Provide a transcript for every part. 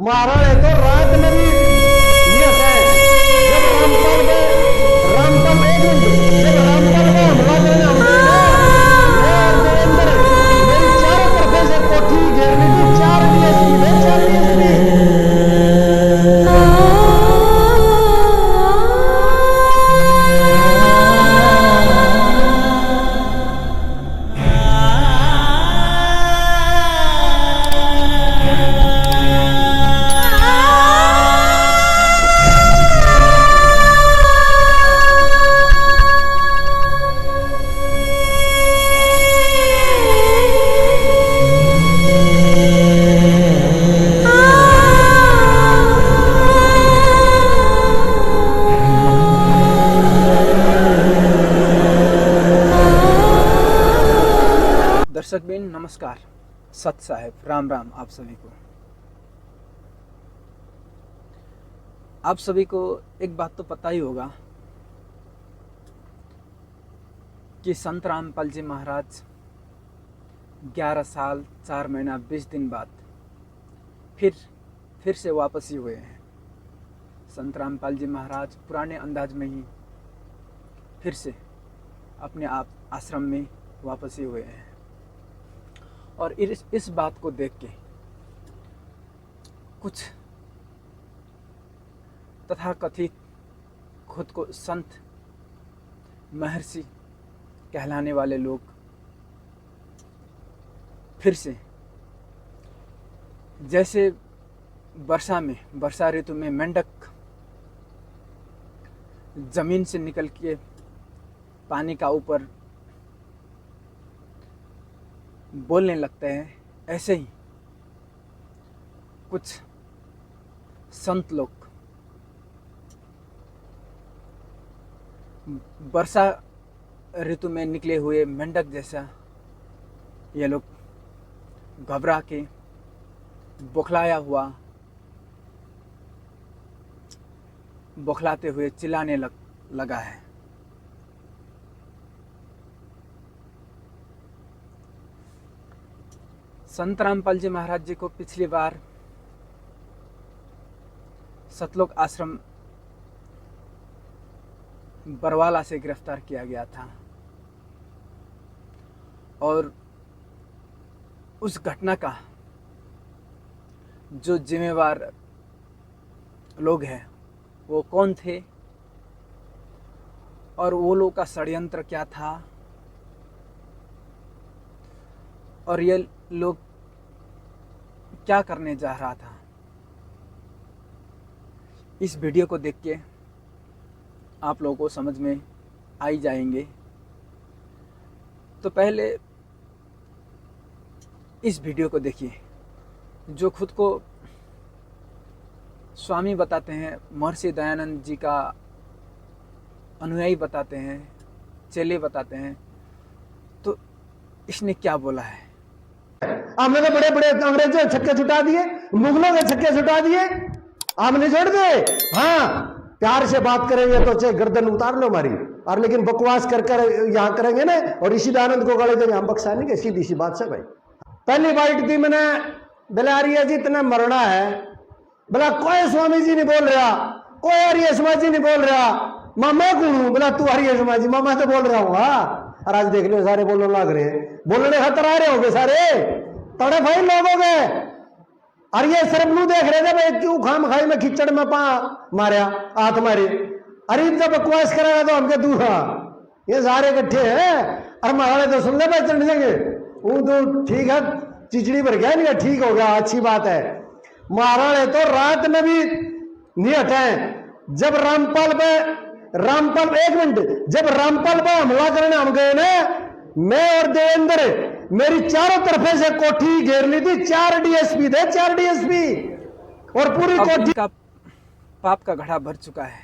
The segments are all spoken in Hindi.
महाराणे तो रात में भी नियत है। जब रामपाल एक मिनट, जब रामपाल का हमला करने हम गए ना, मैं और देवेंद्र, मेरी चारों तरफ से कोठी घेर ली थी। 4 डीएसपी थे, 4 डीएसपी। दर्शक बिन नमस्कार, सत साहेब, राम राम आप सभी को। आप सभी को एक बात तो पता ही होगा कि संत रामपाल जी महाराज 11 साल 4 महीना 20 दिन बाद फिर से वापसी हुए हैं। संत रामपाल जी महाराज पुराने अंदाज में ही फिर से अपने आप आश्रम में वापसी हुए हैं। और इस बात को देख के कुछ तथाकथित खुद को संत महर्षि कहलाने वाले लोग फिर से, जैसे वर्षा ऋतु में मेंढक जमीन से निकल के पानी का ऊपर बोलने लगते हैं, ऐसे ही कुछ संत लोग वर्षा ऋतु में निकले हुए मेंढक जैसा ये लोग घबरा के बौखलाया हुआ, बौखलाते हुए चिल्लाने लगा है। संत रामपाल जी महाराज जी को पिछली बार सतलोक आश्रम बरवाला से गिरफ्तार किया गया था और उस घटना का जो जिम्मेवार लोग हैं वो कौन थे और वो लोग का षड्यंत्र क्या था और ये लोग क्या करने जा रहा था, इस वीडियो को देख के आप लोगों को समझ में आ ही जाएंगे। तो पहले इस वीडियो को देखिए। जो खुद को स्वामी बताते हैं, महर्षि दयानंद जी का अनुयायी बताते हैं, चेले बताते हैं, तो इसने क्या बोला है। हमने तो बड़े बड़े अंग्रेजों छक्के छुटा दिए, मुगलों के छक्के छुटा दिए, हमने जोड़ दे। हाँ, प्यार से बात करेंगे तो चाहे गर्दन उतार लो हमारी, और लेकिन बकवास कर यहाँ करेंगे ना और ऋषि दयानंद को गले देंगे, हम बख्शा नहीं। सीधी सी बात से भाई। पहली बाइट थी मैंने, बिलारिया जी इतना मरना है, बोला कोई स्वामी जी नहीं बोल रहा, कोई आर्य समाज जी नहीं बोल रहा, मैं कौन हूं? बोला तू आर्य समाज जी, मैं तो बोल रहा हूँ। हाँ, और आज देख लो सारे बोलने लग रहे हैं, बोलने खतर आ रहे होगे सारे तड़े भाई लोगों के। और ये सिर्फ नू देख रहे थे भाई, क्यों खाम खाई में खिचड़ में पा मारा हाथ मारे, अरे जब बकवास करेगा तो हमके दूसरा ये सारे इकट्ठे हैं। अरे महाराज तो सुन ले भाई, चढ़ जाएंगे वो तो ठीक है, चिचड़ी भर गया नहीं, ठीक हो गया, अच्छी बात है। महाराणे तो रात में भी नियत है। जब रामपाल एक मिनट, जब रामपाल पर हमला करने हम गए ना, मैं और देवेंद्र, मेरी चारों तरफ से कोठी घेर ली थी। 4 डीएसपी थे, 4 डीएसपी, और पूरी कोठी का पाप का घड़ा भर चुका है।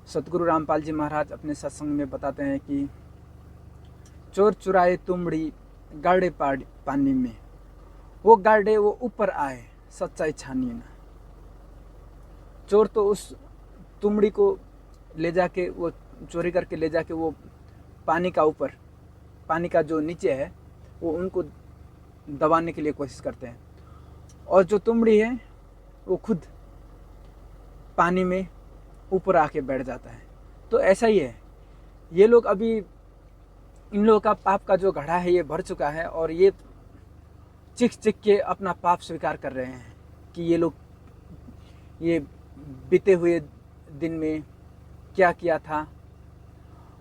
सतगुरु रामपाल जी महाराज अपने सत्संग में बताते हैं कि चोर चुराए तुमड़ी गाड़े पानी में, वो गाड़े वो ऊपर आए, सच्चाई छानिए ना। चोर तो उस तुमड़ी को ले जाके, वो चोरी करके ले जाके वो पानी का ऊपर, पानी का जो नीचे है वो उनको दबाने के लिए कोशिश करते हैं। और जो तुमड़ी है वो खुद पानी में ऊपर आके बैठ जाता है। तो ऐसा ही है, ये लोग अभी, इन लोगों का पाप का जो घड़ा है ये भर चुका है और ये चिख चिख के अपना पाप स्वीकार कर रहे हैं कि ये लोग ये बीते हुए दिन में क्या किया था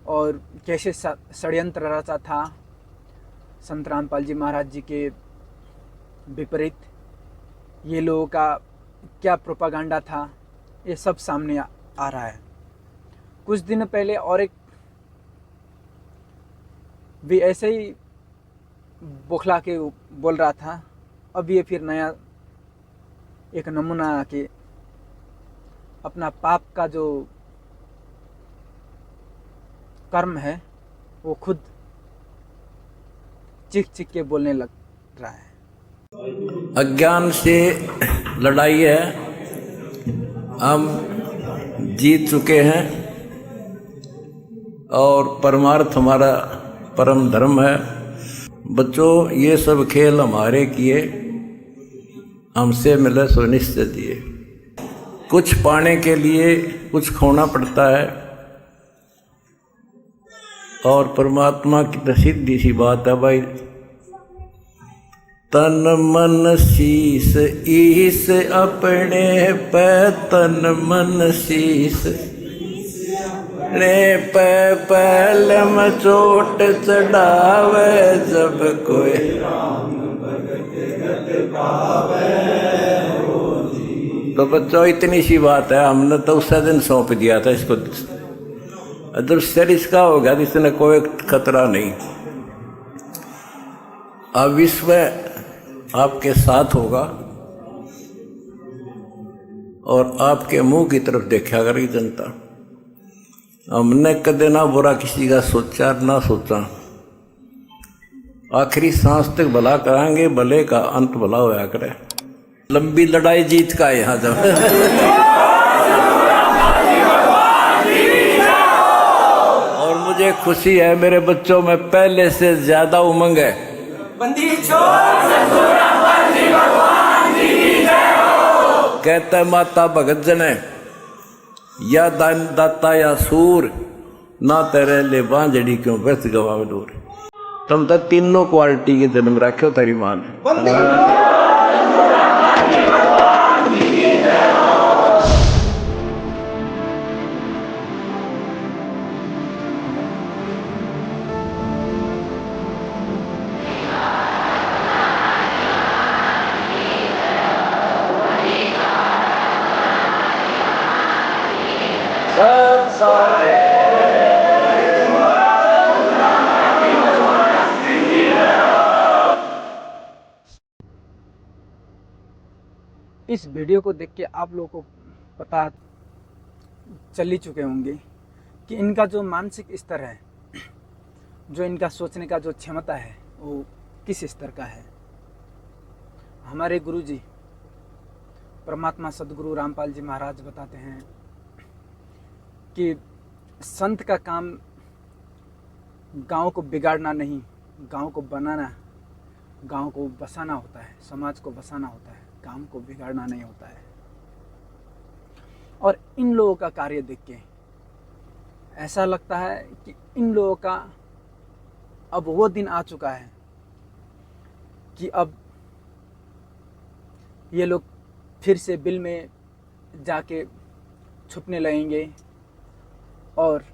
और कैसे षड्यंत्र रचा था संत रामपाल जी महाराज जी के विपरीत, ये लोगों का क्या प्रोपागंडा था, ये सब सामने आ रहा है। कुछ दिन पहले और एक भी ऐसे ही बौखला के बोल रहा था, अब ये फिर नया एक नमूना आके अपना पाप का जो कर्म है वो खुद चीख चीख के बोलने लग रहा है। अज्ञान से लड़ाई है, हम जीत चुके हैं और परमार्थ हमारा परम धर्म है। बच्चों, ये सब खेल हमारे किए, हमसे मिले सो निश्चय दिए। कुछ पाने के लिए कुछ खोना पड़ता है और परमात्मा की तो सीधी सी बात है भाई, तन मन शीस ईस अपने पे, तन मन शीस ने पे पहल में चोट चढ़ावे, जब कोई तो बच्चों इतनी सी बात है, हमने तो उस दिन सौंप दिया था इसको। अगर शर इसका होगा तो इसने कोई खतरा नहीं। अब विश्व आपके साथ होगा और आपके मुंह की तरफ देखा करेगी जनता। हमने कदे ना बुरा किसी का सोचा ना सोचा, आखिरी सांस तक भला कराएंगे, भले का अंत भला होया करे। लंबी लड़ाई जीत का है यहाँ जब और मुझे खुशी है, मेरे बच्चों में पहले से ज्यादा उमंग है। कहता माता भगत जने या दान दाता या सूर, ना तेरे ले बांझड़ी क्यों व्यर्थ गवावे दूर। तुम तो तीनों क्वालिटी के जन्म रखे तेरी मां ने। इस वीडियो को देख के आप लोगों को पता चल ही चुके होंगे कि इनका जो मानसिक स्तर है, जो इनका सोचने का जो क्षमता है वो किस स्तर का है। हमारे गुरुजी परमात्मा सदगुरु रामपाल जी महाराज बताते हैं कि संत का काम गांव को बिगाड़ना नहीं, गांव को बनाना, गांव को बसाना होता है, समाज को बसाना होता है, काम को बिगाड़ना नहीं होता है। और इन लोगों का कार्य देख के ऐसा लगता है कि इन लोगों का अब वो दिन आ चुका है कि अब ये लोग फिर से बिल में जाके छुपने लगेंगे और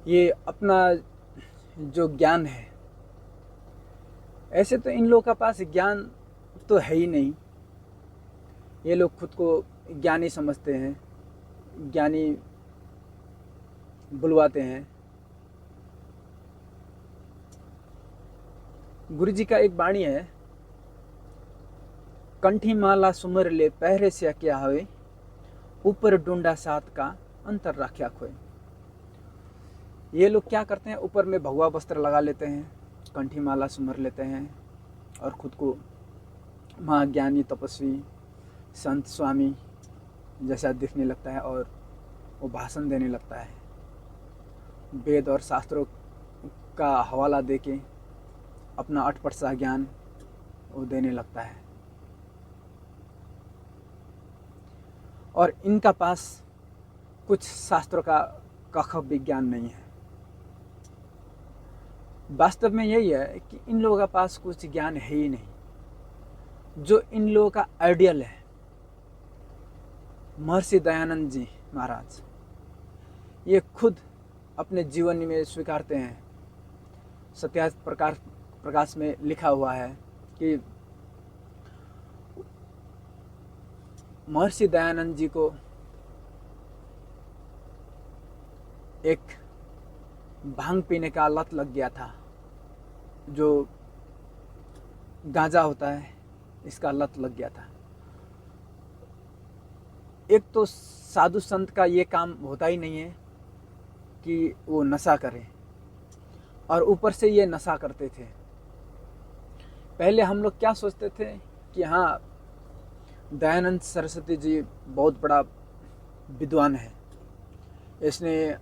ये अपना जो ज्ञान है, ऐसे तो इन लोगों का पास ज्ञान तो है ही नहीं। ये लोग खुद को ज्ञानी समझते हैं, ज्ञानी बुलवाते हैं। गुरुजी का एक वाणी है, कंठी माला सुमर ले पहरे से क्या हवे, ऊपर डूंडा सात का अंतर राख्या खोए। ये लोग क्या करते हैं, ऊपर में भगवा वस्त्र लगा लेते हैं, कंठी माला सुमर लेते हैं और खुद को महाज्ञानी तपस्वी संत स्वामी जैसा दिखने लगता है और वो भाषण देने लगता है, वेद और शास्त्रों का हवाला देके अपना अटपट सा ज्ञान वो देने लगता है। और इनका पास कुछ शास्त्रों का कख विज्ञान नहीं है। वास्तव में यही है कि इन लोगों का पास कुछ ज्ञान है ही नहीं। जो इन लोगों का आइडियल है, महर्षि दयानंद जी महाराज, ये खुद अपने जीवन में स्वीकारते हैं। सत्यार्थ प्रकाश में लिखा हुआ है कि महर्षि दयानंद जी को एक भांग पीने का लत लग गया था, जो गांजा होता है, इसका लत लग गया था। एक तो साधु संत का ये काम होता ही नहीं है कि वो नशा करें, और ऊपर से ये नशा करते थे। पहले हम लोग क्या सोचते थे कि हाँ, दयानंद सरस्वती जी बहुत बड़ा विद्वान है, इसने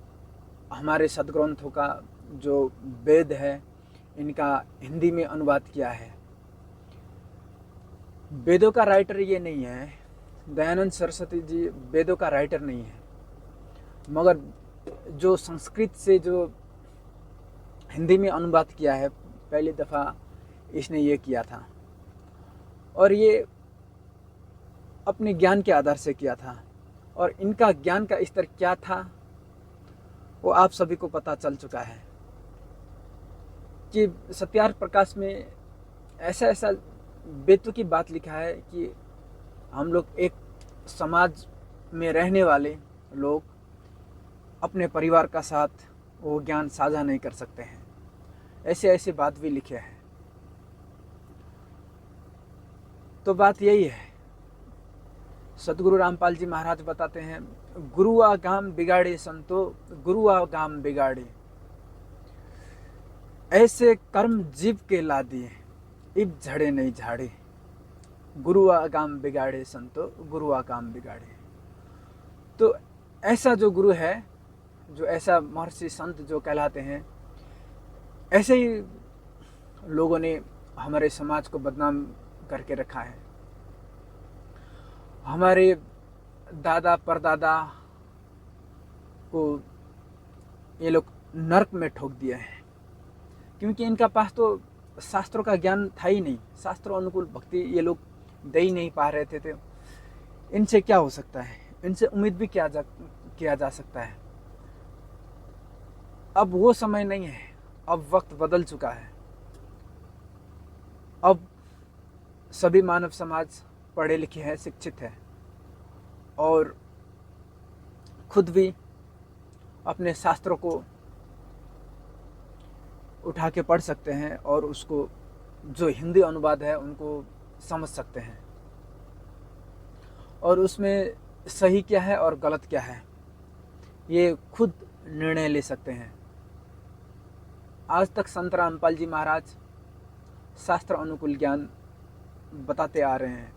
हमारे सद्ग्रंथों का जो वेद है इनका हिंदी में अनुवाद किया है। वेदों का राइटर ये नहीं है, दयानंद सरस्वती जी वेदों का राइटर नहीं है, मगर जो संस्कृत से जो हिंदी में अनुवाद किया है, पहली दफ़ा इसने ये किया था, और ये अपने ज्ञान के आधार से किया था। और इनका ज्ञान का स्तर क्या था वो आप सभी को पता चल चुका है कि सत्यार्थ प्रकाश में ऐसा ऐसा बेतुकी बात लिखा है कि हम लोग एक समाज में रहने वाले लोग अपने परिवार का साथ वो ज्ञान साझा नहीं कर सकते हैं। ऐसे ऐसे बात भी लिखे हैं। तो बात यही है, सदगुरु रामपाल जी महाराज बताते हैं, गुरुआ गाम बिगाड़े संतो गुरुआ गाम बिगाड़े, ऐसे कर्म जीव के ला दिए इब झड़े नहीं झाड़े, गुरुआ गाम बिगाड़े संतो गुरुआ काम बिगाड़े। तो ऐसा जो गुरु है, जो ऐसा महर्षि संत जो कहलाते हैं, ऐसे ही लोगों ने हमारे समाज को बदनाम करके रखा है। हमारे दादा परदादा को ये लोग नरक में ठोक दिए हैं, क्योंकि इनका पास तो शास्त्रों का ज्ञान था ही नहीं। शास्त्रों अनुकूल भक्ति ये लोग दे ही नहीं पा रहे थे। इनसे क्या हो सकता है, इनसे उम्मीद भी किया जा सकता है। अब वो समय नहीं है, अब वक्त बदल चुका है। अब सभी मानव समाज पढ़े लिखे हैं, शिक्षित है, और खुद भी अपने शास्त्रों को उठा के पढ़ सकते हैं, और उसको जो हिंदी अनुवाद है उनको समझ सकते हैं, और उसमें सही क्या है और गलत क्या है ये खुद निर्णय ले सकते हैं। आज तक संत रामपाल जी महाराज शास्त्र अनुकूल ज्ञान बताते आ रहे हैं,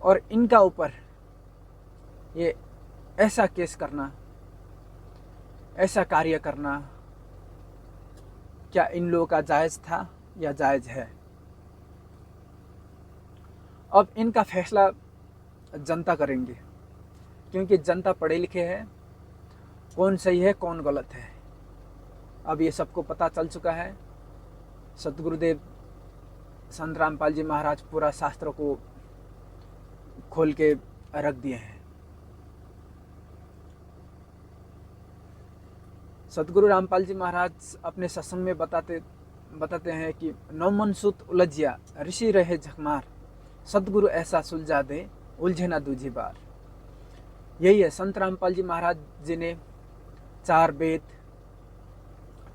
और इनका ऊपर ये ऐसा केस करना, ऐसा कार्य करना, क्या इन लोगों का जायज़ था या जायज़ है? अब इनका फैसला जनता करेंगे, क्योंकि जनता पढ़े लिखे है, कौन सही है कौन गलत है अब ये सबको पता चल चुका है। सतगुरुदेव संत रामपाल जी महाराज पूरा शास्त्रों को खोल के रख दिए हैं। सतगुरु रामपाल जी महाराज अपने सत्संग में बताते हैं कि नौ मन सूत उलझिया ऋषि रहे झकमार, सतगुरु ऐसा सुलझा दे उलझे ना दूजी बार। यही है, संत रामपाल जी महाराज जी ने 4 वेद,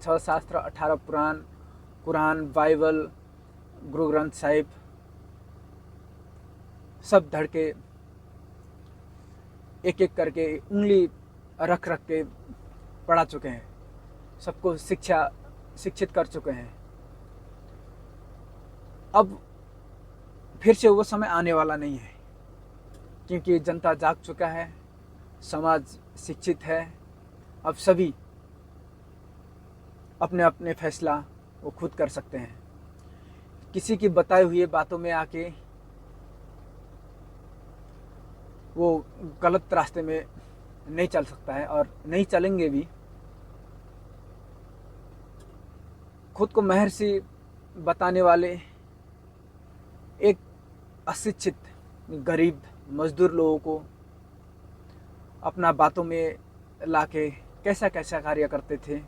6 शास्त्र, 18 पुराण, कुरान, बाइबल, गुरु ग्रंथ साहिब सब धड़ के एक एक करके उंगली रख के पढ़ा चुके हैं, सबको शिक्षित कर चुके हैं। अब फिर से वो समय आने वाला नहीं है, क्योंकि जनता जाग चुका है, समाज शिक्षित है। अब सभी अपने अपने फैसला वो खुद कर सकते हैं। किसी की बताई हुई बातों में आके वो गलत रास्ते में नहीं चल सकता है और नहीं चलेंगे भी। खुद को महर्षि बताने वाले एक अशिक्षित गरीब मजदूर लोगों को अपना बातों में लाके कैसा कैसा कार्य करते थे,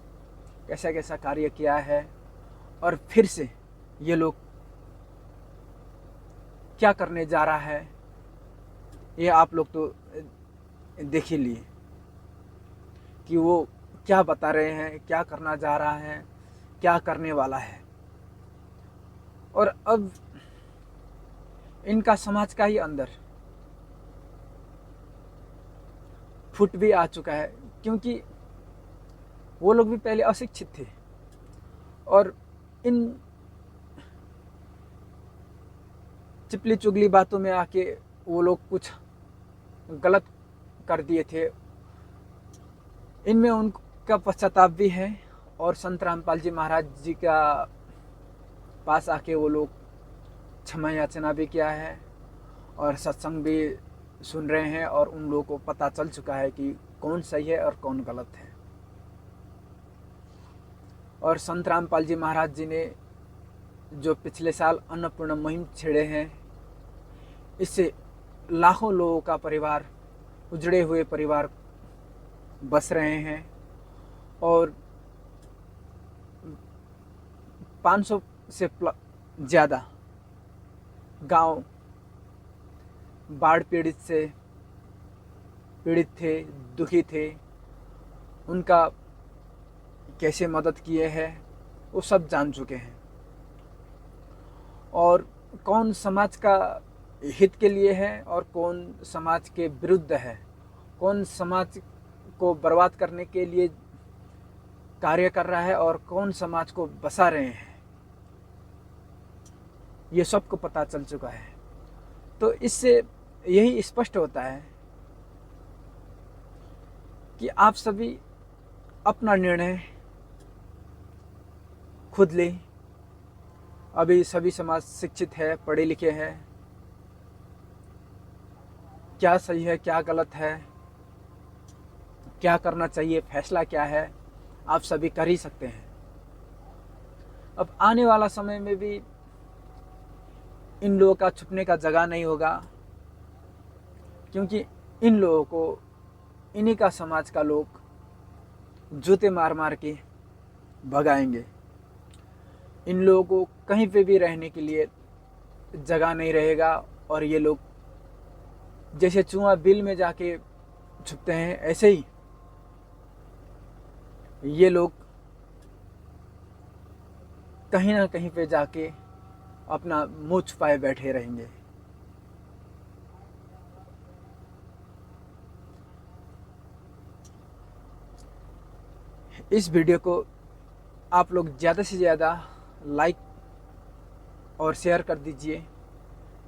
कैसा कैसा कार्य किया है, और फिर से ये लोग क्या करने जा रहा है ये आप लोग तो देख ही लिए कि वो क्या बता रहे हैं, क्या करना जा रहा है, क्या करने वाला है। और अब इनका समाज का ही अंदर फुट भी आ चुका है, क्योंकि वो लोग भी पहले अशिक्षित थे और इन चिपली चुगली बातों में आके वो लोग कुछ गलत कर दिए थे। इनमें उनका पश्चाताप भी है और संत रामपाल जी महाराज जी का पास आके वो लोग क्षमा याचना भी किया है और सत्संग भी सुन रहे हैं और उन लोगों को पता चल चुका है कि कौन सही है और कौन गलत है। और संत रामपाल जी महाराज जी ने जो पिछले साल अन्नपूर्णा मुहिम छेड़े हैं, इससे लाखों लोगों का परिवार, उजड़े हुए परिवार बस रहे हैं और 500 से ज़्यादा गांव बाढ़ पीड़ित थे, दुखी थे। उनका कैसे मदद किए हैं वो सब जान चुके हैं। और कौन समाज का हित के लिए है और कौन समाज के विरुद्ध है, कौन समाज को बर्बाद करने के लिए कार्य कर रहा है और कौन समाज को बसा रहे हैं, ये सबको पता चल चुका है। तो इससे यही स्पष्ट होता है कि आप सभी अपना निर्णय खुद लें। अभी सभी समाज शिक्षित है, पढ़े लिखे हैं। क्या सही है, क्या गलत है, क्या करना चाहिए, फैसला क्या है, आप सभी कर ही सकते हैं। अब आने वाला समय में भी इन लोगों का छुपने का जगह नहीं होगा, क्योंकि इन लोगों को इन्हीं का समाज का लोग जूते मार मार के भगाएंगे। इन लोगों को कहीं पे भी रहने के लिए जगह नहीं रहेगा और ये लोग जैसे चूहा बिल में जाके छुपते हैं, ऐसे ही ये लोग कहीं ना कहीं पे जाके अपना मुंह छुपाए बैठे रहेंगे। इस वीडियो को आप लोग ज़्यादा से ज़्यादा लाइक और शेयर कर दीजिए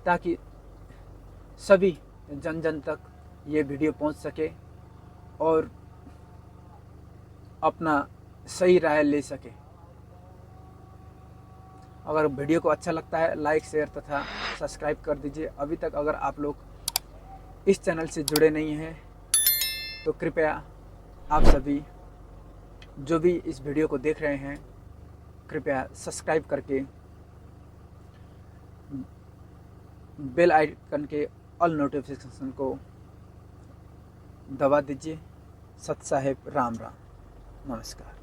ताकि सभी जन जन तक ये वीडियो पहुंच सके और अपना सही राय ले सके। अगर वीडियो को अच्छा लगता है लाइक शेयर तथा सब्सक्राइब कर दीजिए। अभी तक अगर आप लोग इस चैनल से जुड़े नहीं हैं तो कृपया आप सभी जो भी इस वीडियो को देख रहे हैं कृपया सब्सक्राइब करके बेल आइकन के ऑल नोटिफिकेशन को दबा दीजिए। सत साहेब राम राम, नमस्कार।